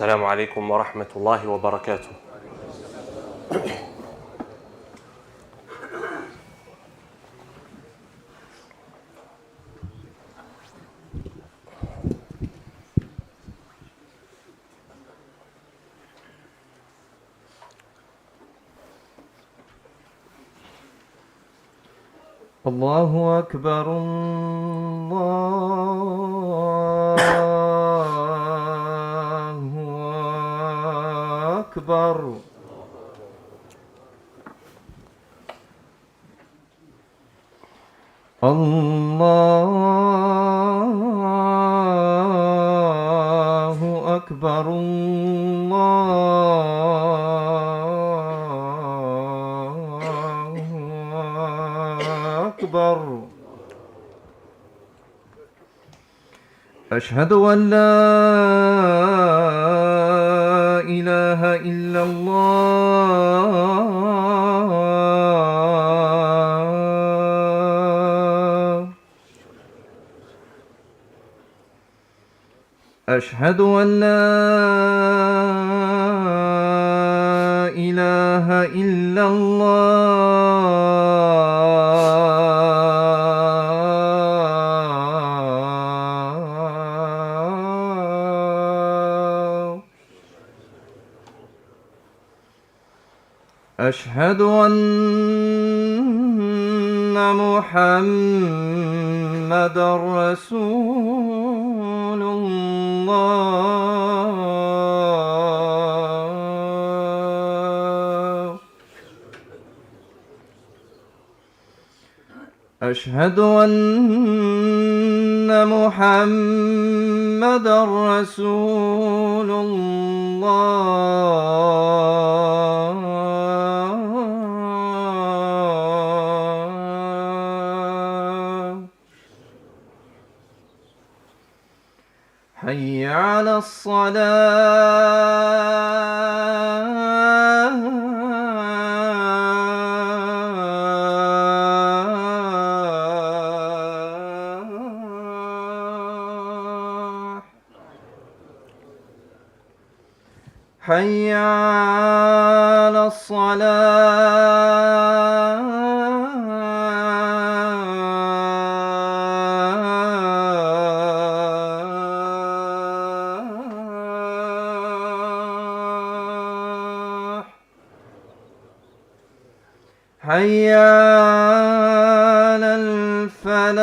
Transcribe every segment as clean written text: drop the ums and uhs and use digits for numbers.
السلام عليكم ورحمة الله وبركاته. الله أكبر الله أكبر الله أكبر الله أكبر. أشهد أن لا إله إلا الله. أشهد أن لا إله إلا الله. أشهد أن محمدًا رسول الله. أشهد أن محمدًا رسول الله. حي على الصلاة. حي على الصلاة. حي على الفلاح.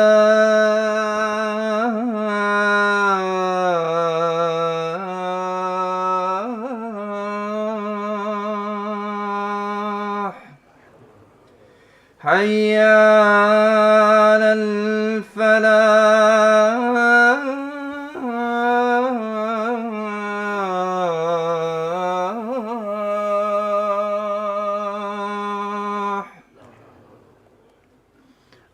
حي على الفلاح.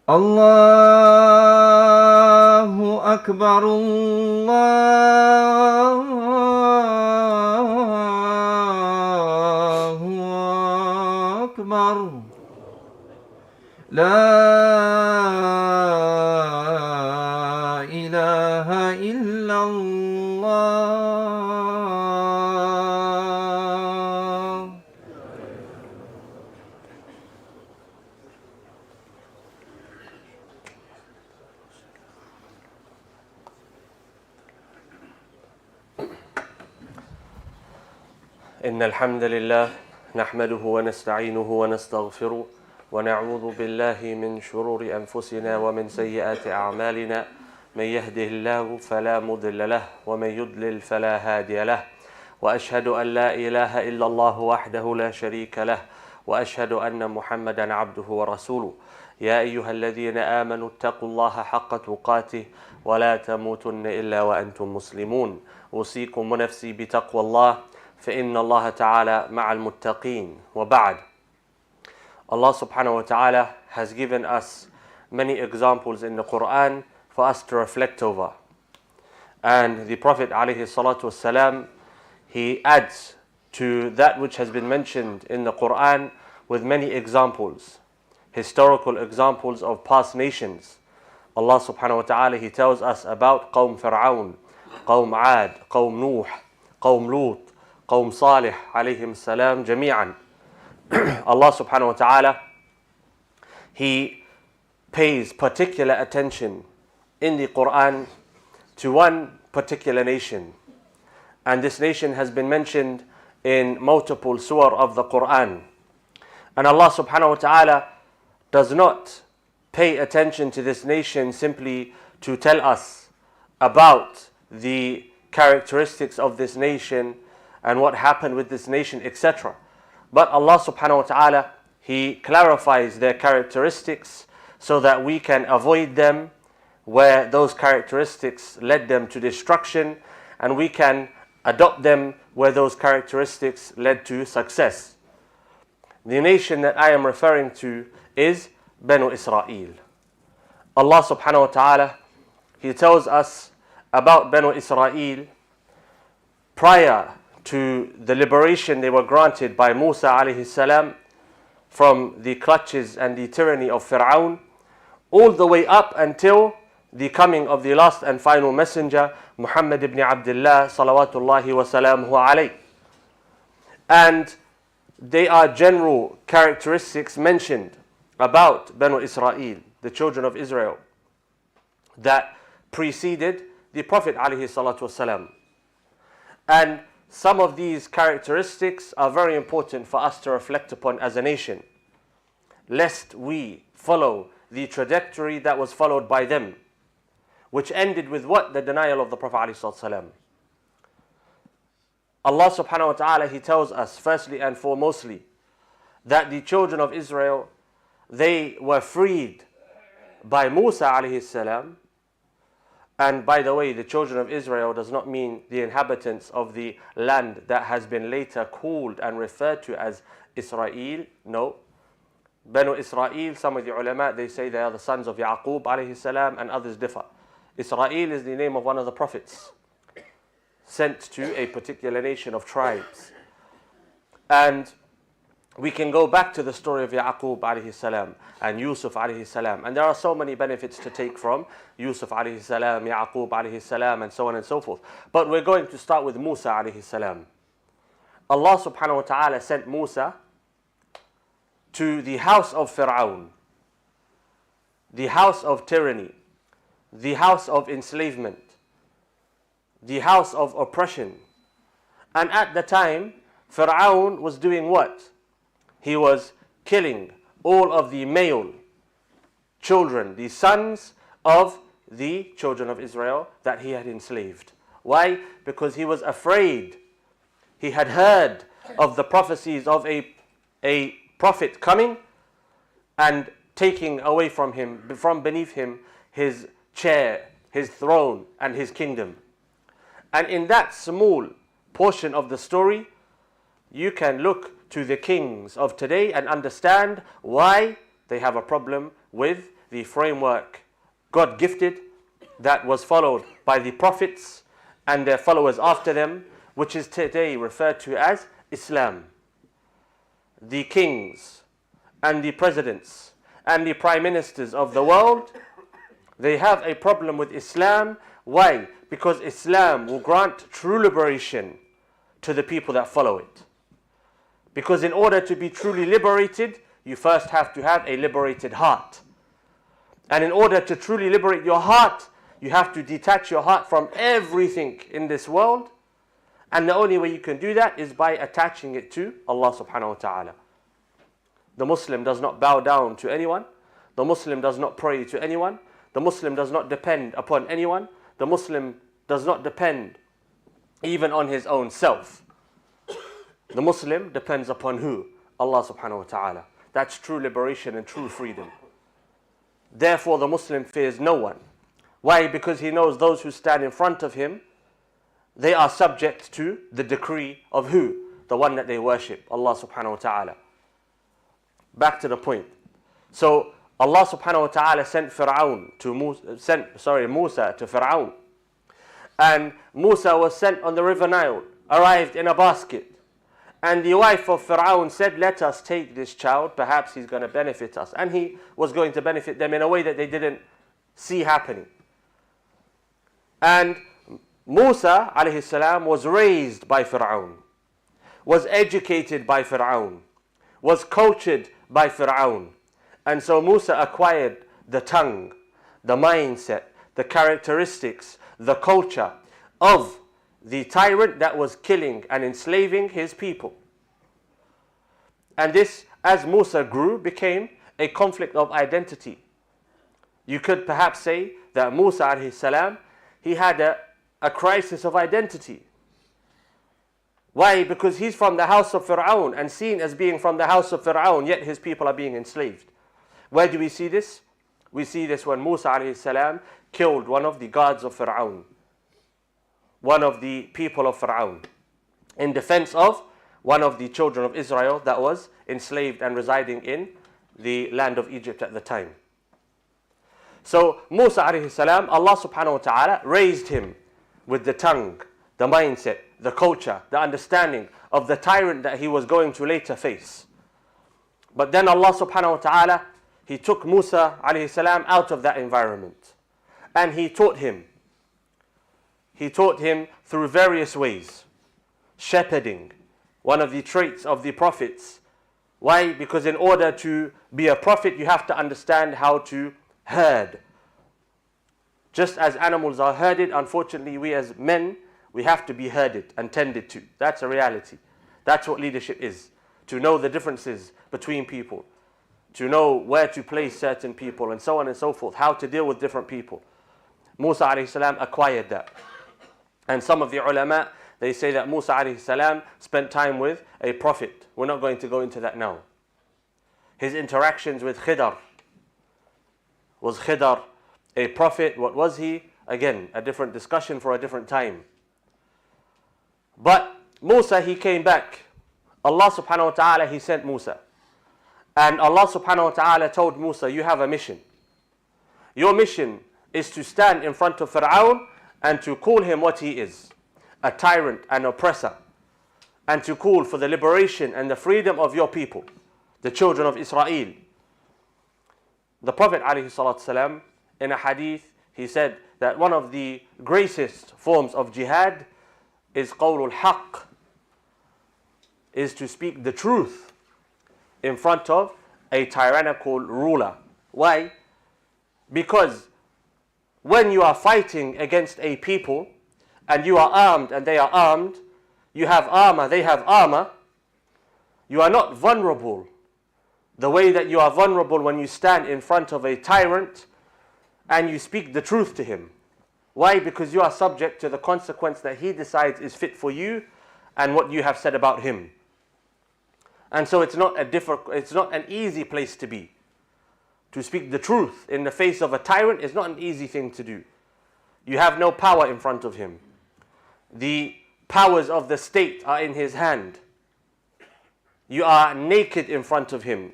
الله أكبر الله أكبر. لا إله إلا الله. إن الحمد لله نحمده ونستعينه ونستغفره ونعوذ بالله من شرور أنفسنا ومن سيئات أعمالنا. من يهده الله فلا مضل له ومن يضلل فلا هادي له. وأشهد أن لا إله إلا الله وحده لا شريك له وأشهد أن محمدا عبده ورسوله. يا أيها الذين آمنوا اتقوا الله حق تقاته ولا تموتن إلا وأنتم مسلمون. أوصيكم ونفسي بتقوى الله فإن الله تعالى مع المتقين. وبعد. Allah subhanahu wa ta'ala has given us many examples in the Quran for us to reflect over. And the Prophet alayhi salatu wasalam, he adds to that which has been mentioned in the Quran with many examples, historical examples of past nations. Allah subhanahu wa ta'ala, he tells us about Qawm Fir'aun, Qawm Ad, Qawm Nuh, قوم لوط, قوم صالح عليهم السلام جميعا. Allah subhanahu wa ta'ala, He pays particular attention in the Quran to one particular nation. And this nation has been mentioned in multiple surah of the Quran. And Allah subhanahu wa ta'ala does not pay attention to this nation simply to tell us about the characteristics of this nation and what happened with this nation, etc. But Allah subhanahu wa ta'ala, He clarifies their characteristics so that we can avoid them where those characteristics led them to destruction, and we can adopt them where those characteristics led to success. The nation that I am referring to is Banu Israel. Allah subhanahu wa ta'ala, He tells us about Banu Israel prior to the liberation they were granted by Musa alayhi salam from the clutches and the tyranny of Fir'aun, all the way up until the coming of the last and final messenger, Muhammad ibn Abdullah salawatullahi wa salamuhu alayh. And they are general characteristics mentioned about Banu Israel, the children of Israel, that preceded the Prophet alayhi salatu wasalam. And some of these characteristics are very important for us to reflect upon as a nation, lest we follow the trajectory that was followed by them, which ended with what? The denial of the Prophet ﷺ. Allah subhanahu wa ta'ala, He tells us firstly and foremostly that the children of Israel, they were freed by Musa alayhi salam. And by the way, the children of Israel does not mean the inhabitants of the land that has been later called and referred to as Israel. No. Banu Israel, some of the ulama, they say they are the sons of Yaqub alayhi salam, and others differ. Israel is the name of one of the prophets sent to a particular nation of tribes. And we can go back to the story of Yaqub alayhi salam and Yusuf alayhi salam. And there are so many benefits to take from Yusuf alayhi salam, Yaqub alayhi salam, and so on and so forth. But we're going to start with Musa alayhi salam. Allah subhanahu wa ta'ala sent Musa to the house of Fir'aun, the house of tyranny, the house of enslavement, the house of oppression. And at the time, Fir'aun was doing what? He was killing all of the male children, the sons of the children of Israel that he had enslaved. Why? Because he was afraid. He had heard of the prophecies of a prophet coming and taking away from him, from beneath him, his chair, his throne, and his kingdom. And in that small portion of the story, you can look to the kings of today and understand why they have a problem with the framework God gifted that was followed by the prophets and their followers after them, which is today referred to as Islam. The kings and the presidents and the prime ministers of the world, they have a problem with Islam. Why? Because Islam will grant true liberation to the people that follow it. Because in order to be truly liberated, you first have to have a liberated heart. And in order to truly liberate your heart, you have to detach your heart from everything in this world. And the only way you can do that is by attaching it to Allah subhanahu wa ta'ala. The Muslim does not bow down to anyone. The Muslim does not pray to anyone. The Muslim does not depend upon anyone. The Muslim does not depend even on his own self. The Muslim depends upon who? Allah subhanahu wa ta'ala. That's true liberation and true freedom. Therefore, the Muslim fears no one. Why? Because he knows those who stand in front of him, they are subject to the decree of who? The one that they worship, Allah subhanahu wa ta'ala. Back to the point. So, Allah subhanahu wa ta'ala sent Musa to Fir'aun. And Musa was sent on the river Nile, arrived in a basket. And the wife of Fir'aun said, let us take this child, perhaps he's going to benefit us. And he was going to benefit them in a way that they didn't see happening. And Musa alayhi salam was raised by Fir'aun, was educated by Fir'aun, was coached by Fir'aun. And so Musa acquired the tongue, the mindset, the characteristics, the culture of the tyrant that was killing and enslaving his people. And this, as Musa grew, became a conflict of identity. You could perhaps say that Musa alayhi salam, he had a crisis of identity. Why? Because he's from the house of Fir'aun and seen as being from the house of Fir'aun, yet his people are being enslaved. Where do we see this? We see this when Musa alayhi salam killed one of the guards of Fir'aun, one of the people of Fir'aun, in defense of one of the children of Israel that was enslaved and residing in the land of Egypt at the time. So Musa alayhi salam, Allah subhanahu wa ta'ala raised him with the tongue, the mindset, the culture, the understanding of the tyrant that he was going to later face. But then Allah subhanahu wa ta'ala, He took Musa alayhi salam out of that environment. And He taught him. He taught him through various ways. Shepherding, one of the traits of the prophets. Why? Because in order to be a prophet, you have to understand how to herd. Just as animals are herded, unfortunately we as men, we have to be herded and tended to. That's a reality. That's what leadership is. To know the differences between people. To know where to place certain people and so on and so forth. How to deal with different people. Musa alayhi salam acquired that. And some of the ulama, they say that Musa alayhi salam spent time with a prophet. We're not going to go into that now. His interactions with Khidr. Was Khidr a prophet? What was he? Again, a different discussion for a different time. But Musa, he came back. Allah subhanahu wa ta'ala, He sent Musa. And Allah subhanahu wa ta'ala told Musa, you have a mission. Your mission is to stand in front of Fir'aun and to call him what he is. A tyrant, an oppressor. And to call for the liberation and the freedom of your people. The children of Israel. The Prophet ﷺ, in a hadith, he said that one of the greatest forms of jihad is qawlul haqq, is to speak the truth in front of a tyrannical ruler. Why? Because when you are fighting against a people and you are armed and they are armed, you have armor, they have armor, you are not vulnerable the way that you are vulnerable when you stand in front of a tyrant and you speak the truth to him. Why? Because you are subject to the consequence that he decides is fit for you and what you have said about him. And so it's not an easy place to be. To speak the truth in the face of a tyrant is not an easy thing to do. You have no power in front of him. The powers of the state are in his hand. You are naked in front of him.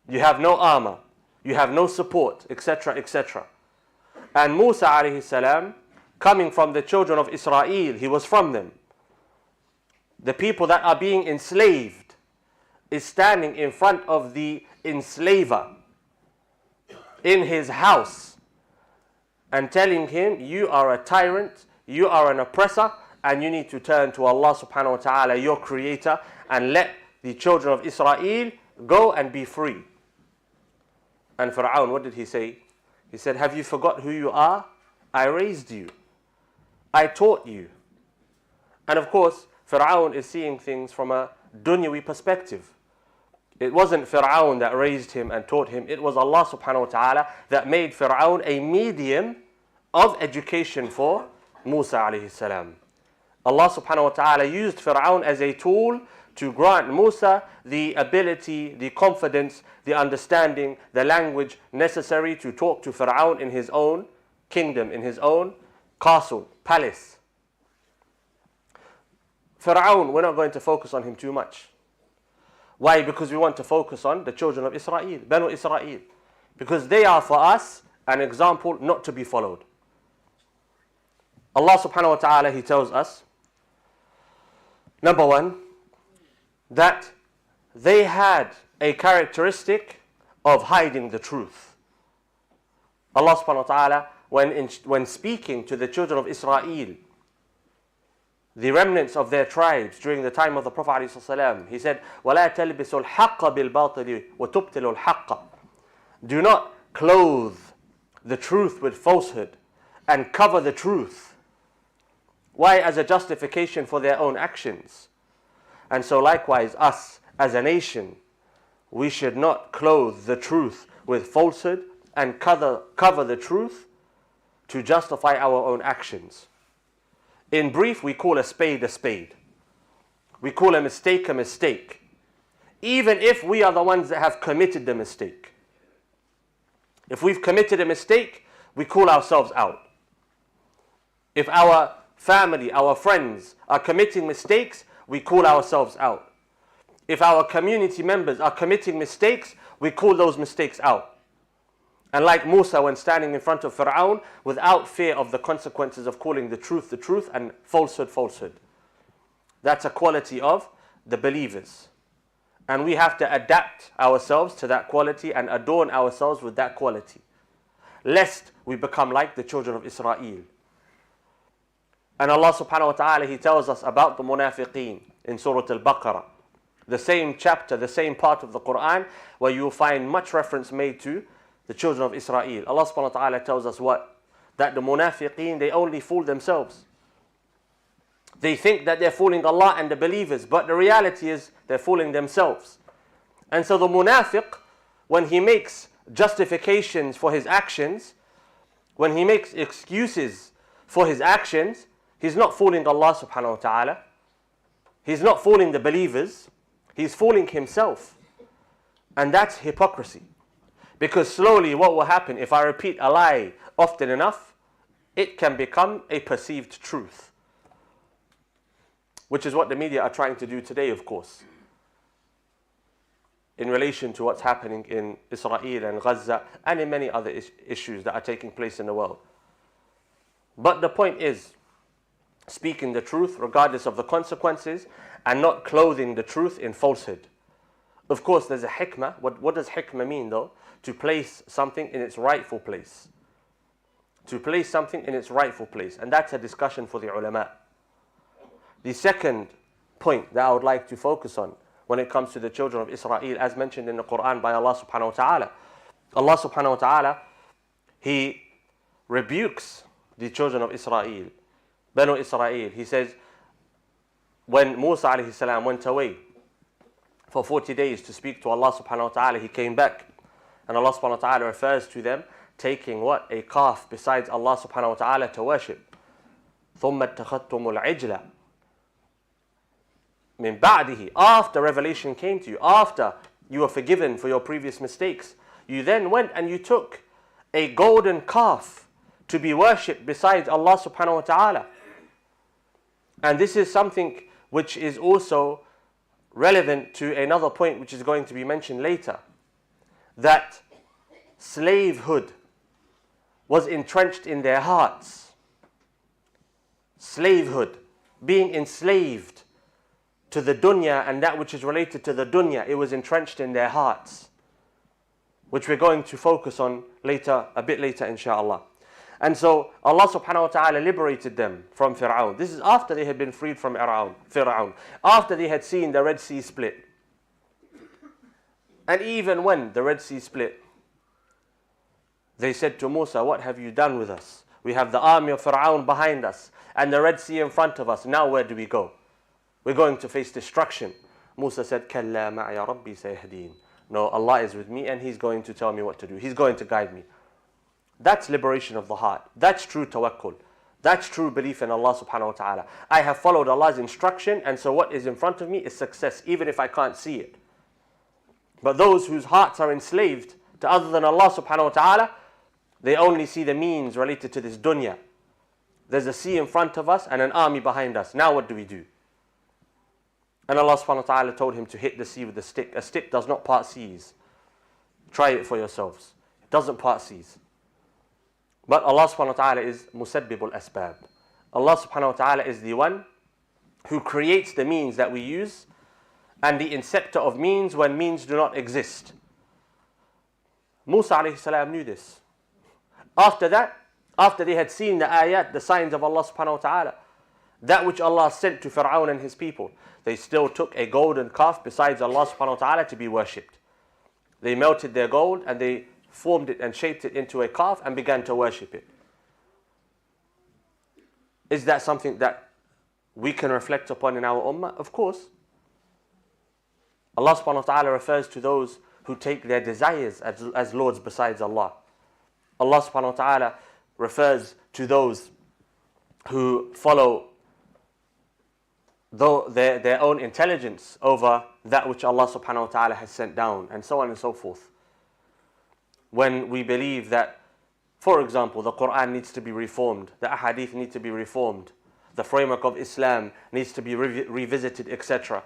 You have no armor. You have no support, etc., etc. And Musa alayhi salam, coming from the children of Israel, he was from them. The people that are being enslaved is standing in front of the enslaver in his house and telling him, you are a tyrant, you are an oppressor, and you need to turn to Allah subhanahu wa ta'ala, your creator, and let the children of Israel go and be free. And Fir'aun, what did he say? He said, have you forgot who you are? I raised you. I taught you. And of course, Fir'aun is seeing things from a dunyawi perspective. It wasn't Fir'aun that raised him and taught him. It was Allah subhanahu wa ta'ala that made Fir'aun a medium of education for Musa alayhi salam. Allah subhanahu wa ta'ala used Fir'aun as a tool to grant Musa the ability, the confidence, the understanding, the language necessary to talk to Fir'aun in his own kingdom, in his own castle, palace. Fir'aun, we're not going to focus on him too much. Why? Because we want to focus on the children of Israel, Banu Israel. Because they are for us an example not to be followed. Allah subhanahu wa ta'ala, He tells us, number one, that they had a characteristic of hiding the truth. Allah subhanahu wa ta'ala, when speaking to the children of Israel, the remnants of their tribes during the time of the Prophet ﷺ. He said, وَلَا تَلْبِسُوا الْحَقَّ بِالْبَاطِلِ وَتُبْتِلُوا الْحَقَّ. Do not clothe the truth with falsehood and cover the truth. Why? As a justification for their own actions. And so likewise, us as a nation, we should not clothe the truth with falsehood and cover the truth to justify our own actions. In brief, we call a spade a spade. We call a mistake a mistake, even if we are the ones that have committed the mistake. If we've committed a mistake, we call ourselves out. If our family, our friends are committing mistakes, we call ourselves out. If our community members are committing mistakes, we call those mistakes out. And like Musa, when standing in front of Fir'aun, without fear of the consequences of calling the truth, and falsehood, falsehood. That's a quality of the believers. And we have to adapt ourselves to that quality and adorn ourselves with that quality, lest we become like the children of Israel. And Allah subhanahu wa ta'ala, He tells us about the munafiqeen in Surah Al-Baqarah. The same chapter, the same part of the Quran, where you will find much reference made to the children of Israel. Allah subhanahu wa ta'ala tells us what? That the munafiqeen, they only fool themselves. They think that they're fooling Allah and the believers, but the reality is they're fooling themselves. And so the munafiq, when he makes justifications for his actions, when he makes excuses for his actions, he's not fooling Allah subhanahu wa ta'ala. He's not fooling the believers. He's fooling himself. And that's hypocrisy. Because slowly what will happen, if I repeat a lie often enough, it can become a perceived truth. Which is what the media are trying to do today, of course, in relation to what's happening in Israel and Gaza and in many other issues that are taking place in the world. But the point is, speaking the truth regardless of the consequences and not clothing the truth in falsehood. Of course, there's a hikmah. What does hikmah mean though? To place something in its rightful place. To place something in its rightful place. And that's a discussion for the ulama. The second point that I would like to focus on when it comes to the children of Israel, as mentioned in the Quran by Allah subhanahu wa ta'ala. Allah subhanahu wa ta'ala, He rebukes the children of Israel, Banu Israel. He says, when Musa alayhi salam went away for 40 days to speak to Allah subhanahu wa ta'ala, he came back. And Allah subhanahu wa ta'ala refers to them taking what? A calf besides Allah subhanahu wa ta'ala to worship. ثُمَّ اتَّخَذْتُمُ الْعِجْلَ min ba'dihi, after revelation came to you, after you were forgiven for your previous mistakes, you then went and you took a golden calf to be worshipped besides Allah subhanahu wa ta'ala. And this is something which is also relevant to another point which is going to be mentioned later, that slavehood was entrenched in their hearts. Slavehood, being enslaved to the dunya and that which is related to the dunya, it was entrenched in their hearts, which we're going to focus on later, a bit later inshallah. And so Allah subhanahu wa ta'ala liberated them from Fir'aun. This is after they had been freed from Fir'aun, after they had seen the Red Sea split. And even when the Red Sea split, they said to Musa, what have you done with us? We have the army of Fir'aun behind us and the Red Sea in front of us. Now where do we go? We're going to face destruction. Musa said, كَلَّا مَعْيَ رَبِّي سَيَهْدِينَ. No, Allah is with me and He's going to tell me what to do. He's going to guide me. That's liberation of the heart. That's true tawakkul. That's true belief in Allah subhanahu wa ta'ala. I have followed Allah's instruction, and so what is in front of me is success, even if I can't see it. But those whose hearts are enslaved to other than Allah subhanahu wa ta'ala, they only see the means related to this dunya. There's a sea in front of us and an army behind us. Now what do we do? And Allah subhanahu wa ta'ala told him to hit the sea with a stick. A stick does not part seas. Try it for yourselves. It doesn't part seas. But Allah subhanahu wa ta'ala is musabbibul asbab. Allah subhanahu wa ta'ala is the one who creates the means that we use and the inceptor of means when means do not exist. Musa alayhi salam knew this. After that, after they had seen the ayat, the signs of Allah subhanahu wa ta'ala, That which Allah sent to Fir'aun and his people, they still took a golden calf besides Allah subhanahu wa ta'ala to be worshipped. They melted their gold and they formed it and shaped it into a calf and began to worship it. Is that something that we can reflect upon in our ummah? Of course. Allah subhanahu wa ta'ala refers to those who take their desires as lords besides Allah. Allah subhanahu wa ta'ala refers to those who follow their own intelligence over that which Allah subhanahu wa ta'ala has sent down, and so on and so forth. When we believe that, for example, the Quran needs to be reformed, the ahadith need to be reformed, the framework of Islam needs to be revisited, etc.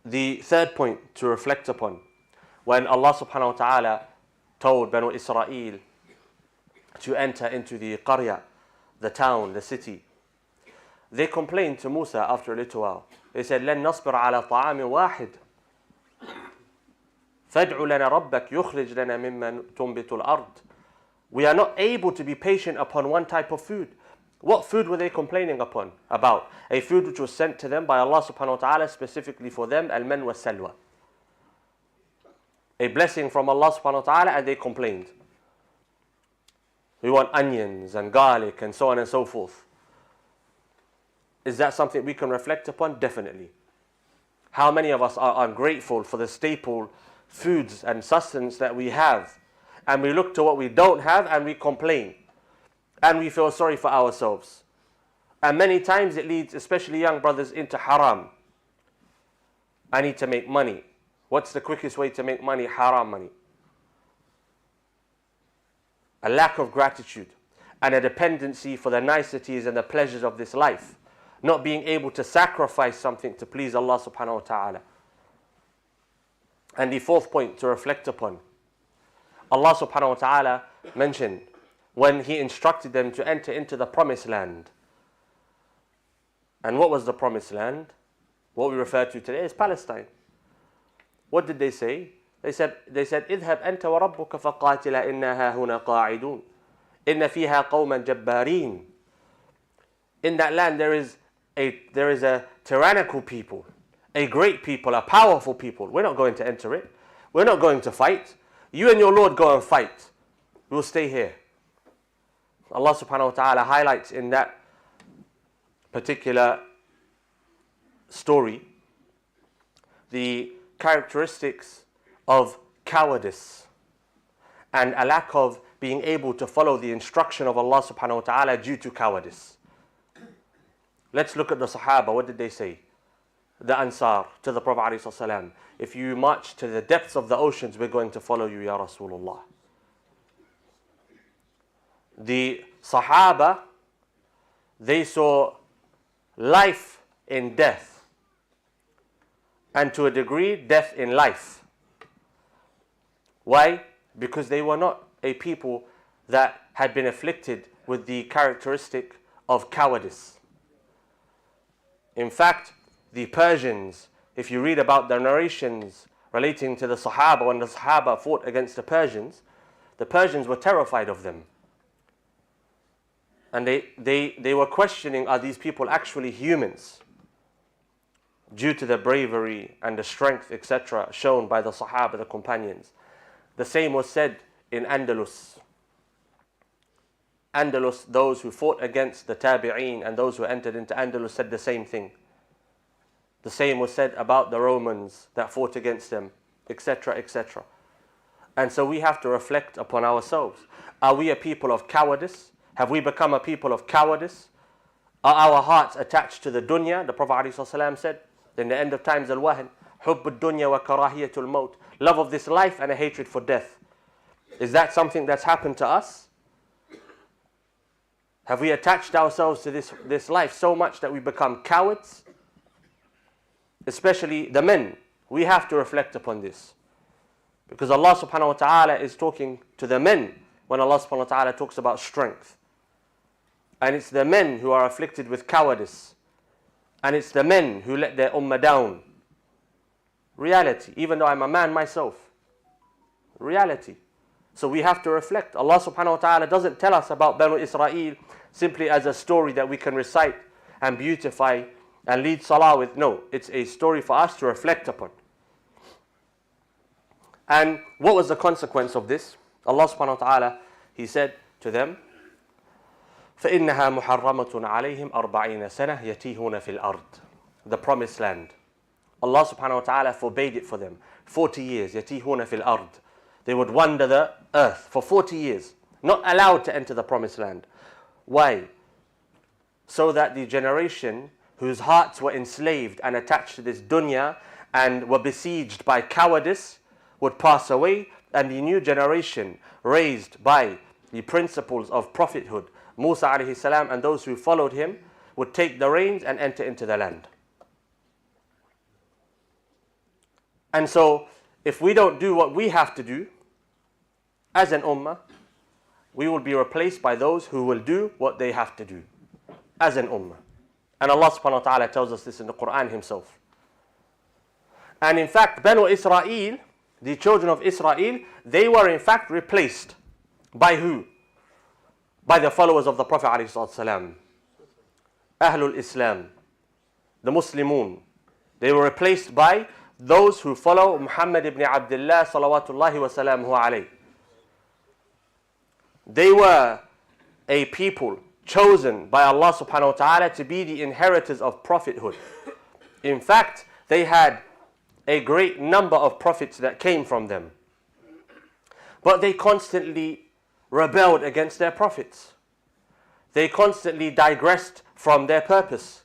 The third point to reflect upon, when Allah subhanahu wa ta'ala told Banu Israel to enter into the qarya, the town, the city, they complained to Musa after a little while. They said, لَن نَصْبِرَ عَلَى طَعَامٍ وَاحِدٍ فَادْعُ لَنَا رَبَّكَ يُخْرِجْ لَنَا مِمَّا تُنْبِتُ الْأَرْضِ. We are not able to be patient upon one type of food. What food were they complaining about? A food which was sent to them by Allah subhanahu wa ta'ala specifically for them, al-man wa salwa. A blessing from Allah subhanahu wa ta'ala, and they complained. We want onions and garlic and so on and so forth. Is that something we can reflect upon? Definitely. How many of us are ungrateful for the staple foods and sustenance that we have, and we look to what we don't have and we complain, and we feel sorry for ourselves. And many times it leads, especially young brothers, into haram. I need to make money. What's the quickest way to make money? Haram money. A lack of gratitude and a dependency for the niceties and the pleasures of this life. Not being able to sacrifice something to please Allah subhanahu wa ta'ala. And the fourth point to reflect upon, Allah subhanahu wa ta'ala mentioned when He instructed them to enter into the promised land. And what was the promised land? What we refer to today is Palestine. What did they say? They said, اذهب أنت وربك فقاتلا إنا هاهنا قاعدون إن فيها قوما جبارين. In that land there is a tyrannical people, a great people, a powerful people. We're not going to enter it. We're not going to fight. You and your Lord go and fight. We'll stay here. Allah subhanahu wa ta'ala highlights in that particular story the characteristics of cowardice and a lack of being able to follow the instruction of Allah subhanahu wa ta'ala due to cowardice. Let's look at the Sahaba. What did they say? The Ansar to the Prophet ﷺ. If you march to the depths of the oceans, we're going to follow you, Ya Rasulullah. The Sahaba, they saw life in death. And to a degree, death in life. Why? Because they were not a people that had been afflicted with the characteristic of cowardice. In fact, the Persians, if you read about the narrations relating to the Sahaba, when the Sahaba fought against the Persians were terrified of them. And they were questioning, are these people actually humans? Due to the bravery and the strength, etc., shown by the Sahaba, the companions. The same was said in Andalus. Andalus, those who fought against the Tabi'een and those who entered into Andalus said the same thing. The same was said about the Romans that fought against them, etc., etc. And so we have to reflect upon ourselves. Are we a people of cowardice? Have we become a people of cowardice? Are our hearts attached to the dunya? The Prophet ﷺ said, in the end of times, al-wahan, hubb ad-dunya wa karahiyatul maut. Love of this life and a hatred for death. Is that something that's happened to us? Have we attached ourselves to this life so much that we become cowards? Especially the men. We have to reflect upon this. Because Allah subhanahu wa ta'ala is talking to the men when Allah subhanahu wa ta'ala talks about strength. And it's the men who are afflicted with cowardice. And it's the men who let their ummah down. Reality. Even though I'm a man myself. Reality. So we have to reflect. Allah subhanahu wa ta'ala doesn't tell us about Banu Israel simply as a story that we can recite and beautify and lead salah with. No, it's a story for us to reflect upon. And what was the consequence of this? Allah subhanahu wa ta'ala, He said to them, فَإِنَّهَا مُحَرَّمَةٌ عَلَيْهِمْ 40 سَنَةً يَتِيهُونَ فِي الْأَرْضِ. The promised land. Allah subhanahu wa ta'ala forbade it for them. 40 years. يَتِيهُونَ فِي الْأَرْضِ. They would wander the earth for 40 years. Not allowed to enter the promised land. Why? So that the generation whose hearts were enslaved and attached to this dunya and were besieged by cowardice would pass away, and the new generation raised by the principles of prophethood, Musa alayhi salam and those who followed him, would take the reins and enter into the land. And so, if we don't do what we have to do as an ummah, we will be replaced by those who will do what they have to do as an ummah. And Allah subhanahu wa ta'ala tells us this in the Quran Himself. And in fact, Banu Israel, the children of Israel, they were in fact replaced by who? By the followers of the Prophet ﷺ. Ahlul Islam, the Muslimun. They were replaced by those who follow Muhammad ibn Abdullah salawatullahi wa salamuhu alayh. They were a people chosen by Allah subhanahu wa ta'ala to be the inheritors of prophethood. In fact, they had a great number of prophets that came from them. But they constantly rebelled against their prophets. They constantly digressed from their purpose.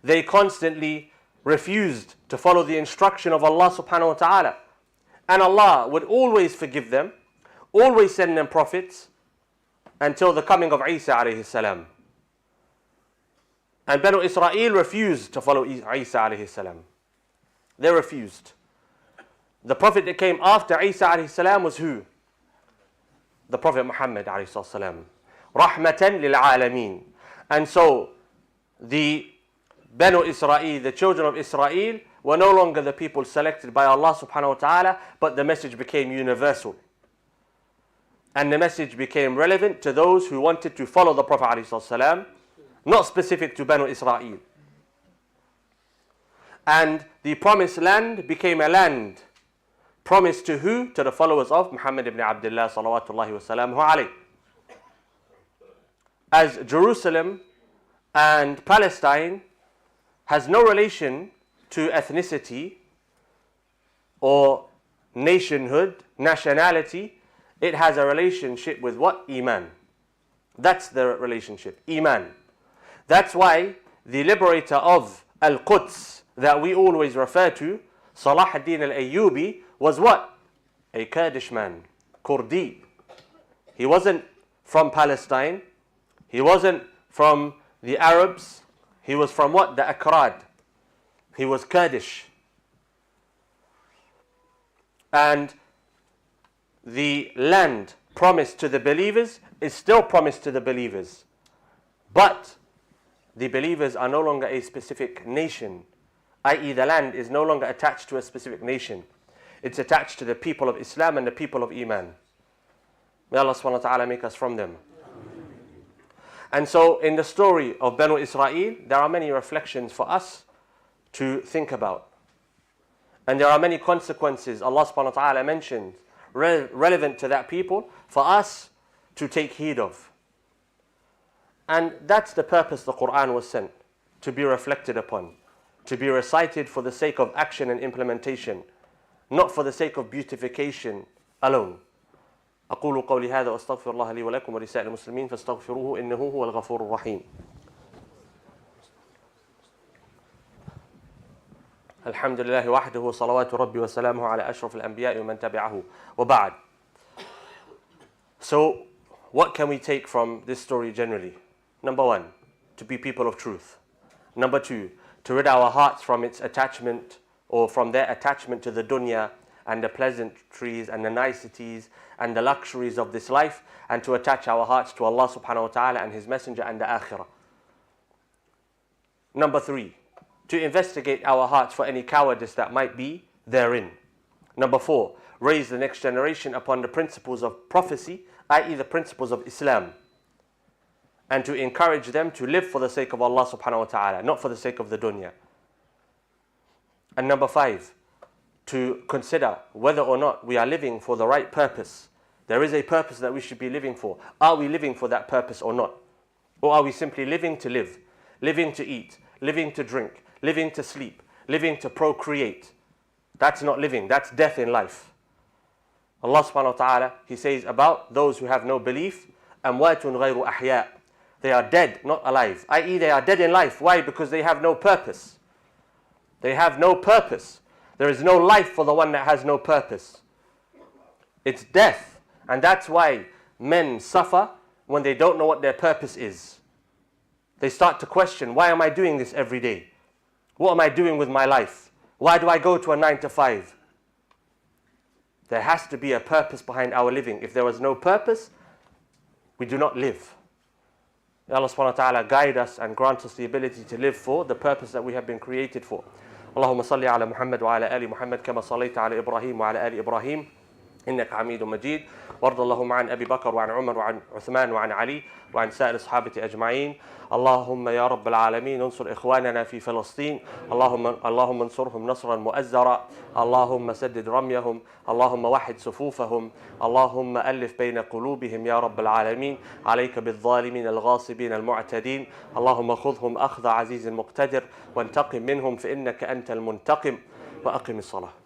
They constantly refused to follow the instruction of Allah subhanahu wa ta'ala. And Allah would always forgive them, always send them prophets, until the coming of Isa alayhi salam. And Banu Israel refused to follow Isa alayhi salam. They refused. The prophet that came after Isa alayhi salam was who? The Prophet Muhammad alayhi salam. Rahmatan lil alameen. And so the Banu Israel, the children of Israel, were no longer the people selected by Allah subhanahu wa ta'ala, but the message became universal. And the message became relevant to those who wanted to follow the Prophet ﷺ, not specific to Banu Israel. And the promised land became a land promised to who? To the followers of Muhammad ibn Abdullah salawatullahi wa salamuhu alayh. As Jerusalem and Palestine has no relation to ethnicity or nationhood, nationality, it has a relationship with what? Iman. That's the relationship, Iman. That's why the liberator of Al-Quds that we always refer to, Salah ad-Din al-Ayyubi, was what? A Kurdish man, Kurdi. He wasn't from Palestine. He wasn't from the Arabs. He was from what? The Akrad. He was Kurdish. And the land promised to the believers is still promised to the believers. But the believers are no longer a specific nation, i.e. the land is no longer attached to a specific nation. It's attached to the people of Islam and the people of Iman. May Allah subhanahu wa ta'ala make us from them. And so in the story of Banu Israel, there are many reflections for us to think about. And there are many consequences Allah subhanahu wa ta'ala mentioned relevant to that people for us to take heed of. And that's the purpose the Quran was sent, to be reflected upon, to be recited for the sake of action and implementation, not for the sake of beautification alone. أقول قولي هذا وأستغفر الله لي ولكم ولسائر المسلمين فاستغفروه إنه هو الغفور الرحيم. الحمد لله وحده صلوات ربي وسلامه على أشرف الأنبياء ومن تبعه وبعد. So, what can we take from this story generally? Number one, to be people of truth. Number two, to rid our hearts from its attachment or from their attachment to the dunya and the pleasantries and the niceties and the luxuries of this life, and to attach our hearts to Allah subhanahu wa ta'ala and His Messenger and the Akhirah. Number three, to investigate our hearts for any cowardice that might be therein. Number 4, raise the next generation upon the principles of prophecy, i.e. the principles of Islam, and to encourage them to live for the sake of Allah subhanahu wa ta'ala, not for the sake of the dunya. And number 5, to consider whether or not we are living for the right purpose. There is a purpose that we should be living for. Are we living for that purpose or not? Or are we simply living to live, living to eat, living to drink, living to sleep, living to procreate? That's not living, that's death in life. Allah subhanahu wa ta'ala, He says about those who have no belief, أَمْوَاتٌ غَيْرُ أَحْيَاء. They are dead, not alive. I.e. they are dead in life. Why? Because they have no purpose. They have no purpose. There is no life for the one that has no purpose. It's death. And that's why men suffer when they don't know what their purpose is. They start to question, why am I doing this every day? What am I doing with my life? Why do I go to a 9 to 5? There has to be a purpose behind our living. If there was no purpose, we do not live. May Allah subhanahu wa ta'ala guide us and grant us the ability to live for the purpose that we have been created for. اللهم صل على محمد وعلى آل محمد كما صليت على إبراهيم وعلى آل إبراهيم إنك حميد مجيد وارض اللهم عن أبي بكر وعن عمر وعن عثمان وعن علي وعن سائر الصحابة أجمعين. اللهم يا رب العالمين انصر إخواننا في فلسطين. اللهم انصرهم نصرا مؤزرا. اللهم سدد رميهم. اللهم وحد صفوفهم. اللهم ألف بين قلوبهم يا رب العالمين. عليك بالظالمين الغاصبين المعتدين. اللهم خذهم أخذ عزيز مقتدر وانتقم منهم فإنك أنت المنتقم. وأقم الصلاة.